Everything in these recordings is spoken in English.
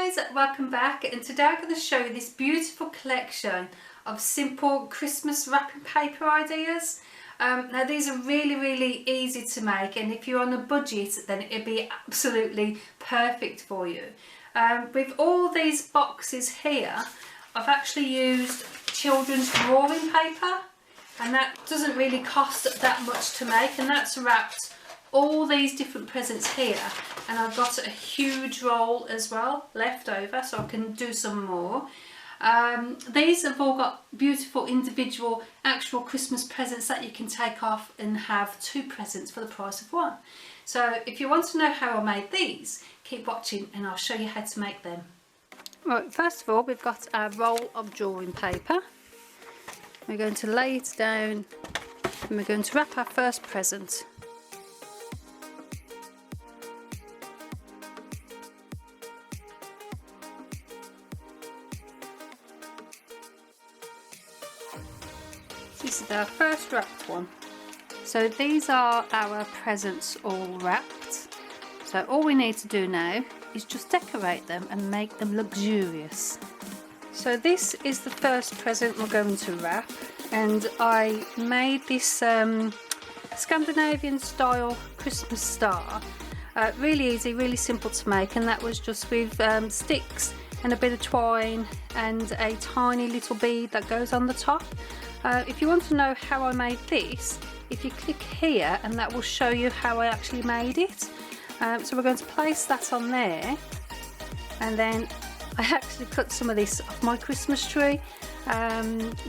guys, welcome back, and today I'm going to show you this beautiful collection of simple Christmas wrapping paper ideas. Now these are really easy to make, and if you're on a budget then it'd be absolutely perfect for you. With all these boxes here, I've actually used children's drawing paper, and that doesn't really cost that much to make, and that's wrapped all these different presents here, and I've got a huge roll as well left over so I can do some more. These have all got beautiful individual actual Christmas presents that you can take off and have two presents for the price of one. So if you want to know how I made these, keep watching and I'll show you how to make them. Right, first of all we've got our roll of drawing paper. We're going to lay it down and we're going to wrap our first present. This is our first wrapped one. So these are our presents all wrapped. So all we need to do now is just decorate them and make them luxurious. So this is the first present we're going to wrap, and I made this Scandinavian style Christmas star. Really easy, really simple to make, and that was just with sticks and a bit of twine and a tiny little bead that goes on the top. If you want to know how I made this, if you click here and that will show you how I actually made it. So we're going to place that on there, and then I actually cut some of this off my Christmas tree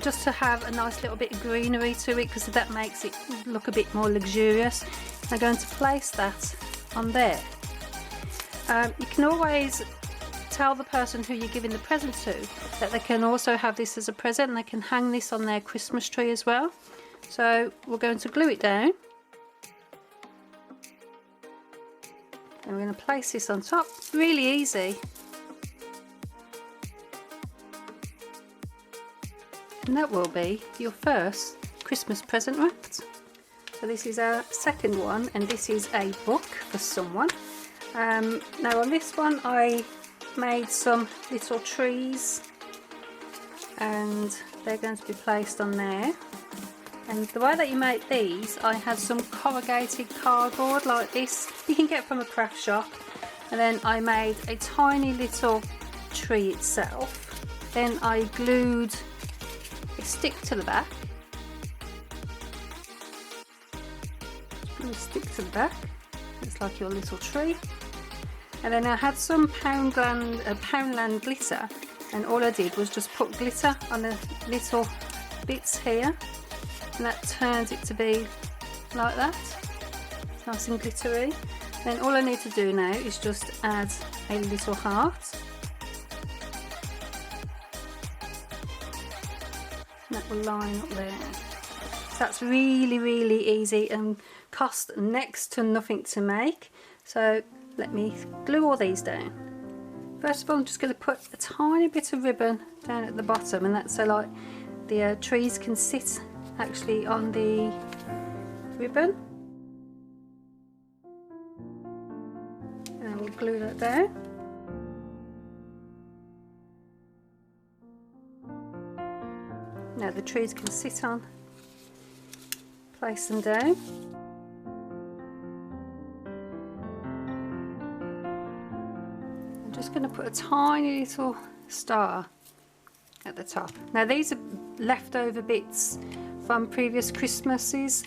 just to have a nice little bit of greenery to it, because that makes it look a bit more luxurious. I'm going to place that on there. You can always tell the person who you're giving the present to that they can also have this as a present, and they can hang this on their Christmas tree as well. So we're going to glue it down, and we're going to place this on top. Really easy. And that will be your first Christmas present wrapped. So this is our second one, and this is a book for someone. Now on this one I made some little trees, and they're going to be placed on there. And the way that you make these, I had some corrugated cardboard like this you can get from a craft shop, and then I made a tiny little tree itself. Then I glued a stick to the back. Stick to the back, it's like your little tree. And then I had some Poundland glitter, and all I did was just put glitter on the little bits here, and that turns it to be like that, nice and glittery. Then all I need to do now is just add a little heart, and that will line up there. So that's really easy and cost next to nothing to make. So let me glue all these down. First of all I'm just going to put a tiny bit of ribbon down at the bottom, and that's so like the trees can sit actually on the ribbon. And then we'll glue that down. Now the trees can sit on. Place them down. Just going to put a tiny little star at the top. Now these are leftover bits from previous Christmases,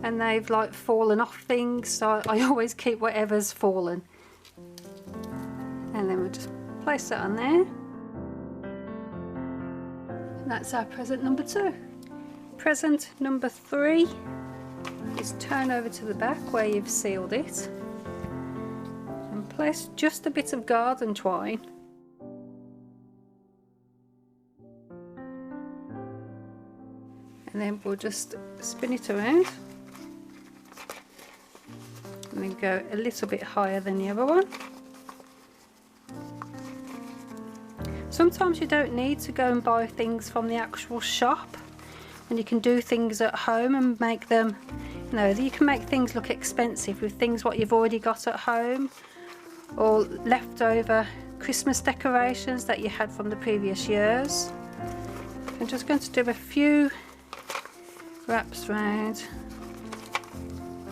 and they've like fallen off things, so I always keep whatever's fallen. And then we'll just place that on there. And that's our present number 2. Present number 3 is turn over to the back where you've sealed it. Place just a bit of garden twine, and then we'll just spin it around and then go a little bit higher than the other one. Sometimes you don't need to go and buy things from the actual shop, and you can do things at home and make them, you know, you can make things look expensive with things what you've already got at home, or leftover Christmas decorations that you had from the previous years. I'm just going to do a few wraps round.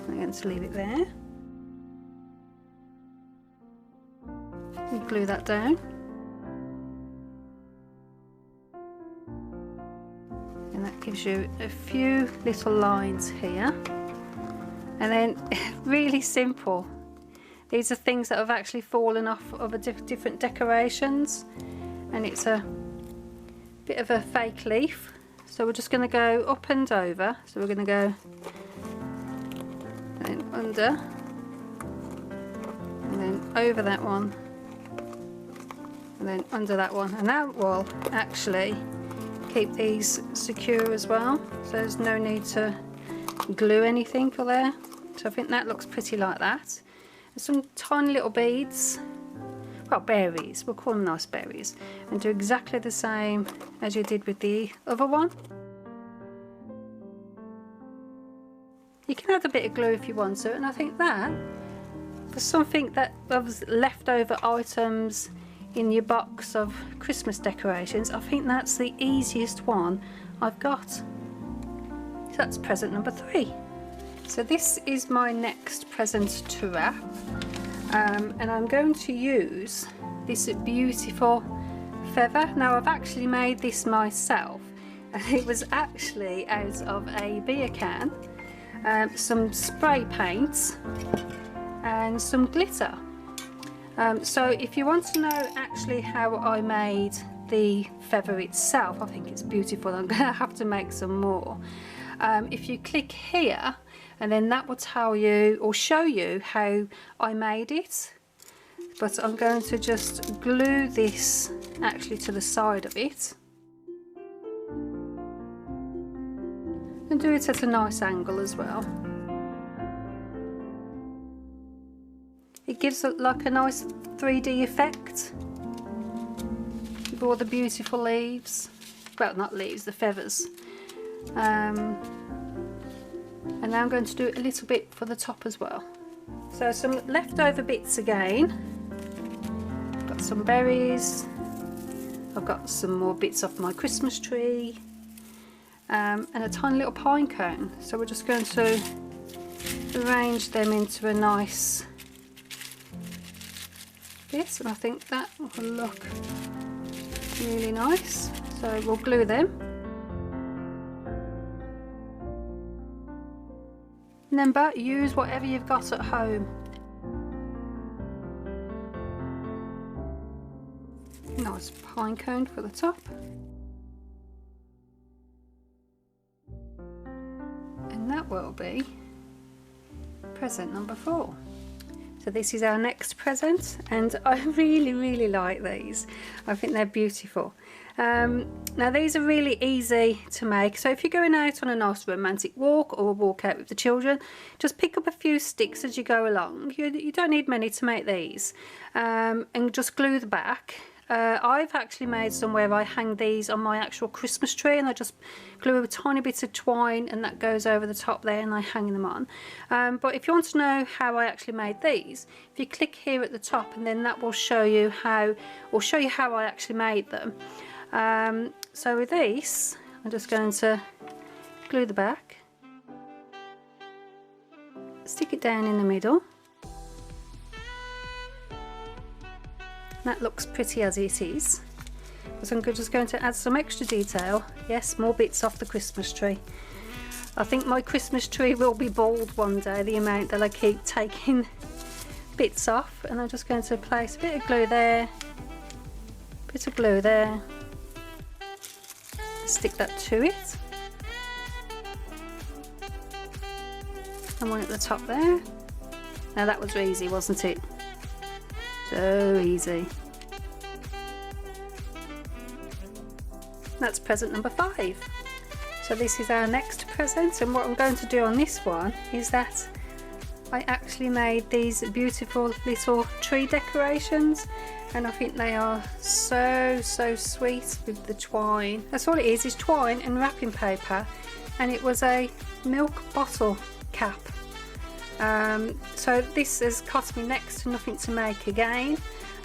I'm going to leave it there and glue that down. And that gives you a few little lines here. And then really simple. These are things that have actually fallen off of different decorations, and it's a bit of a fake leaf. So we're just going to go up and over. So we're going to go and under, and then over that one, and then under that one, and that will actually keep these secure as well. So there's no need to glue anything for there. So I think that looks pretty like that. There's some tiny little beads, well, berries, we'll call them nice berries, and do exactly the same as you did with the other one. You can add a bit of glue if you want to, and I think that for something that was leftover items in your box of Christmas decorations, I think that's the easiest one I've got. So that's present number 3. So this is my next present to wrap, and I'm going to use this beautiful feather. Now I've actually made this myself, and it was actually out of a beer can, some spray paint and some glitter. So if you want to know actually how I made the feather itself, I think it's beautiful. I'm going to have to make some more. If you click here, and then that will tell you or show you how I made it. But I'm going to just glue this actually to the side of it and do it at a nice angle as well. It gives it like a nice 3D effect with all the beautiful leaves. Well, not leaves, the feathers. And now I'm going to do a little bit for the top as well. So some leftover bits again. Got some berries. I've got some more bits off my Christmas tree. And a tiny little pine cone. So we're just going to arrange them into a nice bit, and I think that will look really nice. So we'll glue them. Remember, use whatever you've got at home. Nice pine cone for the top. And that will be present number 4. So this is our next present, and I really like these. I think they're beautiful. Now these are really easy to make, so if you're going out on a nice romantic walk or a walk out with the children, just pick up a few sticks as you go along. You don't need many to make these, and just glue the back. I've actually made some where I hang these on my actual Christmas tree, and I just glue a tiny bit of twine and that goes over the top there and I hang them on. But if you want to know how I actually made these, if you click here at the top, and then that will show you how, I actually made them. So with these, I'm just going to glue the back, stick it down in the middle. That looks pretty as it is. So I'm just going to add some extra detail. Yes, more bits off the Christmas tree. I think my Christmas tree will be bald one day, the amount that I keep taking bits off. And I'm just going to place a bit of glue there, bit of glue there, stick that to it, and one at the top there. Now that was easy, wasn't it? So easy. That's present number 5. So this is our next present, and what I'm going to do on this one is that I actually made these beautiful little tree decorations, and I think they are so sweet with the twine. That's all it is twine and wrapping paper, and it was a milk bottle cap. So this has cost me next to nothing to make again.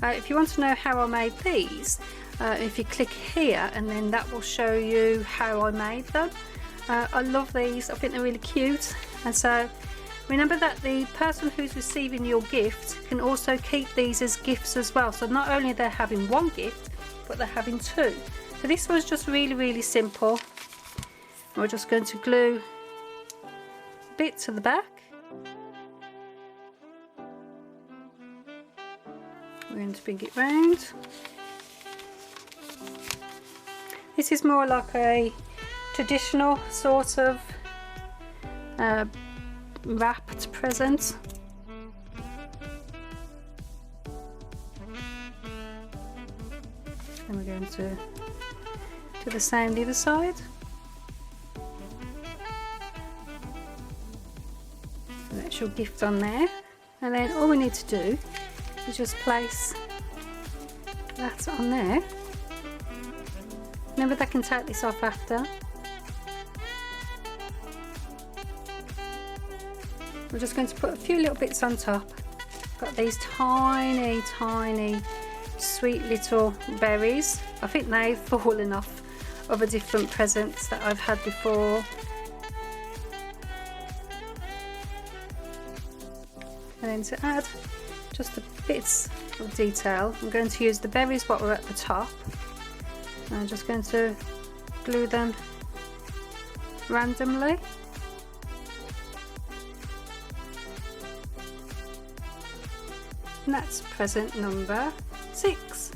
If you want to know how I made these, if you click here, and then that will show you how I made them. I love these, I think they're really cute. And so remember that the person who's receiving your gift can also keep these as gifts as well. So not only they're having one gift, but they're having two. So this was just really simple. We're just going to glue a bit to the back. We're going to bring it round. This is more like a traditional sort of wrapped present. And we're going to do the same on the other side. And that's your gift on there. And then all we need to do is just place that on there. Remember, they can take this off after. We're just going to put a few little bits on top. Got these tiny sweet little berries. I think they've fallen off other different presents that I've had before. And then to add just the bits of detail, I'm going to use the berries what were at the top. And I'm just going to glue them randomly. And that's present number 6.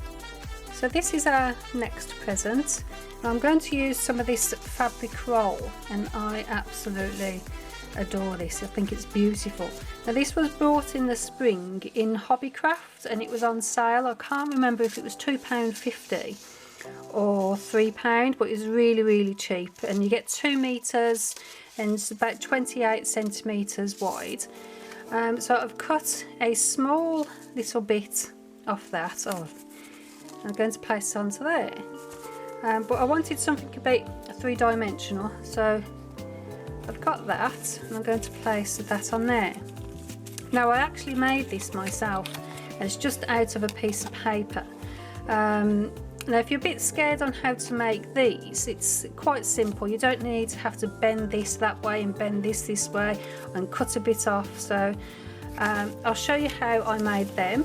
So this is our next present. I'm going to use some of this fabric roll, and I absolutely adore this. I think it's beautiful. Now this was bought in the spring in Hobbycraft, and it was on sale. I can't remember if it was £2.50 or £3, but it was really cheap, and you get 2 meters and it's about 28 centimeters wide. So I've cut a small little bit off that. I'm going to place it onto there. But I wanted something a bit 3-dimensional, so I've got that, and I'm going to place that on there. Now I actually made this myself, and it's just out of a piece of paper. Now if you're a bit scared on how to make these, it's quite simple. You don't need to have to bend this that way and bend this way and cut a bit off. So I'll show you how I made them.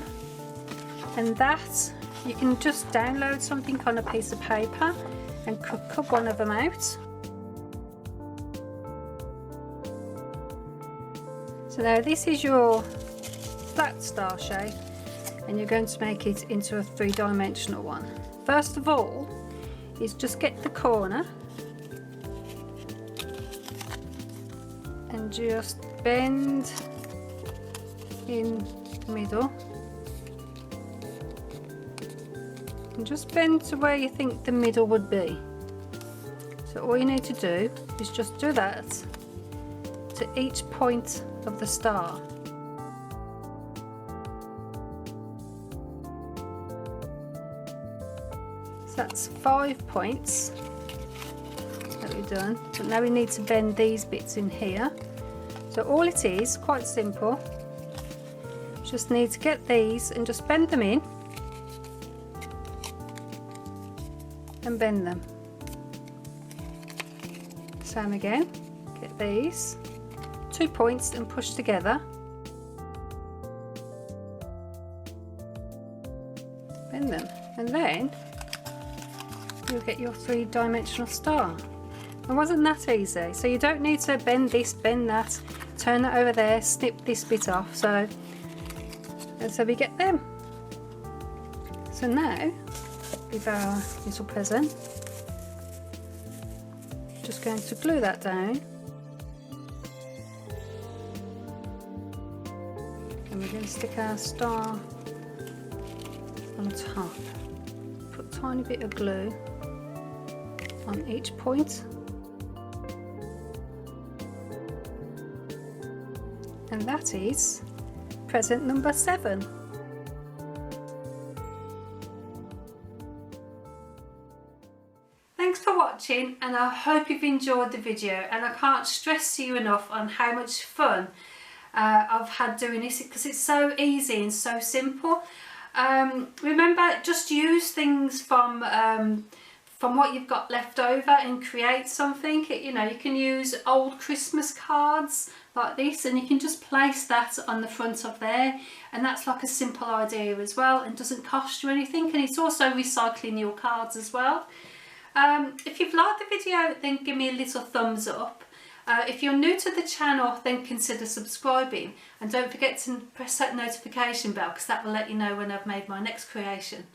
And that, you can just download something on a piece of paper and cut one of them out. So now this is your flat star shape, and you're going to make it into a 3-dimensional one. First of all is just get the corner and just bend in the middle, and just bend to where you think the middle would be. So all you need to do is just do that to each point of the star. So that's 5 points that we've done. So now we need to bend these bits in here. So all it is, quite simple, just need to get these and just bend them in and bend them. Same again, get these 2 points and push together, bend them, and then you'll get your 3-dimensional star. And wasn't that easy? So you don't need to bend this, bend that, turn that over there, snip this bit off. So we get them. So now with our little present, just going to glue that down, and we're going to stick our star on top. Put a tiny bit of glue on each point, and that is present number 7. Thanks for watching, and I hope you've enjoyed the video, and I can't stress to you enough on how much fun I've had doing this, because it's so easy and so simple. Remember, just use things from what you've got left over and create something. You know, you can use old Christmas cards like this, and you can just place that on the front of there, and that's like a simple idea as well, and doesn't cost you anything, and it's also recycling your cards as well. If you've liked the video, then give me a little thumbs up. If you're new to the channel, then consider subscribing, and don't forget to press that notification bell, because that will let you know when I've made my next creation.